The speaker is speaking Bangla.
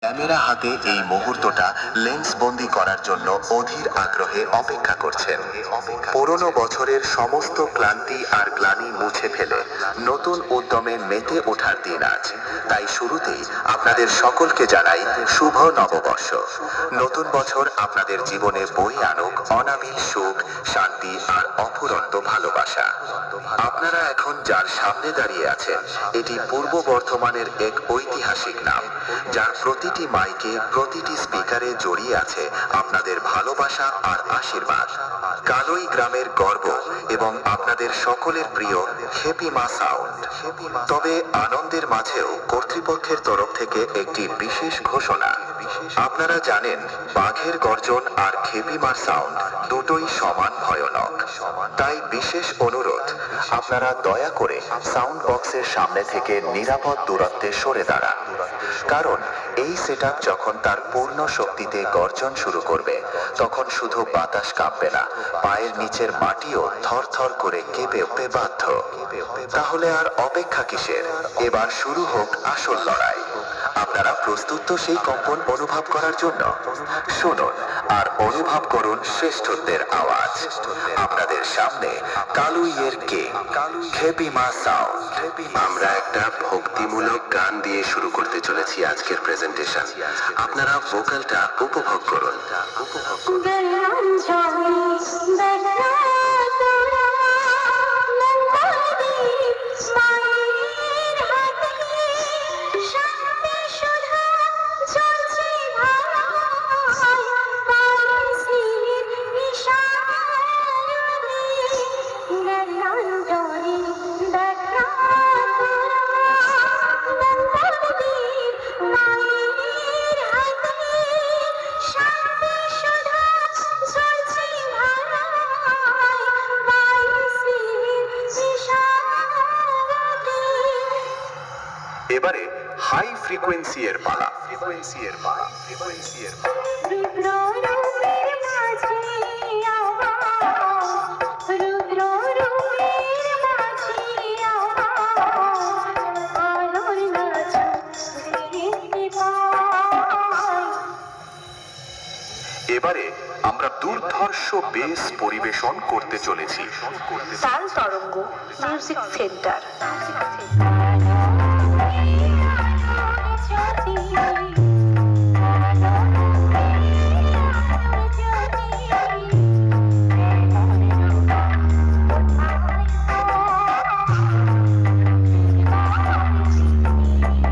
ক্যামেরা হাতে এই মুহূর্তটা লেন্সবন্দি করার জন্য অধীর আগ্রহে অপেক্ষা করছেন। পুরনো বছরের সমস্ত ক্লান্তি আর গ্লানি মুছে ফেলে নতুন উদ্যমে মেতে ওঠার দিন আজ। তাই শুরুতেই আপনাদের সকলকে জানাই শুভ নববর্ষ। নতুন বছর আপনাদের জীবনে বয়ে আনুক অনাবিল সুখ, শান্তি আর অফুরন্ত ভালোবাসা। আপনারা এখন যার সামনে দাঁড়িয়ে আছেন, এটি পূর্ব বর্ধমানের এক ঐতিহাসিক নাম, যার প্রতিটি মাইকে, প্রতিটি স্পিকারে জড়িয়ে আছে আপনাদের ভালোবাসা আর আশীর্বাদ। কালই গ্রামের গর্ব এবং আপনাদের সকলের প্রিয় খেপি মা সাউন্ড। তবে আনন্দের মাঝেও কর্তৃপক্ষের তরফ থেকে একটি বিশেষ ঘোষণা। আপনারা জানেন, বাঘের গর্জন আর খেপি মার সাউন্ড দুটোই সমান ভয়ানক। তাই বিশেষ অনুরোধ, আপনারা দয়া করে সাউন্ড বক্সের সামনে থেকে নিরাপদ দূরত্বে সরে দাঁড়ান। কারণ এই সেটআপ যখন তার পূর্ণ শক্তিতে গর্জন শুরু করবে, তখন শুধু বাতাস কাঁপবে না, পায়ের নিচের মাটিও থরথর করে কেঁপে উঠতে বাধ্য। তাহলে আর অপেক্ষা কিসের? এবার শুরু হোক আসল লড়াই। আপনারা প্রস্তুত তো সেই কম্পন অনুভব করার জন্য? শুনুন আর অনুভব করুন শ্রেষ্ঠত্বের আওয়াজ। আপনাদের সামনে কালুইয়ের কিং, খেপি মা সাউন্ড। আমরা একটা ভক্তিমূলক গান দিয়ে শুরু করতে চলেছি আজকের প্রেজেন্টেশন। আপনারা ভোকালটা উপভোগ করুন। এবারে হাই ফ্রিকোয়েন্সি এর পালা। এবারে আমরা দুর্ধর্ষ বেস পরিবেশন করতে চলেছি। তাল তরঙ্গ মিউজিক সেন্টার।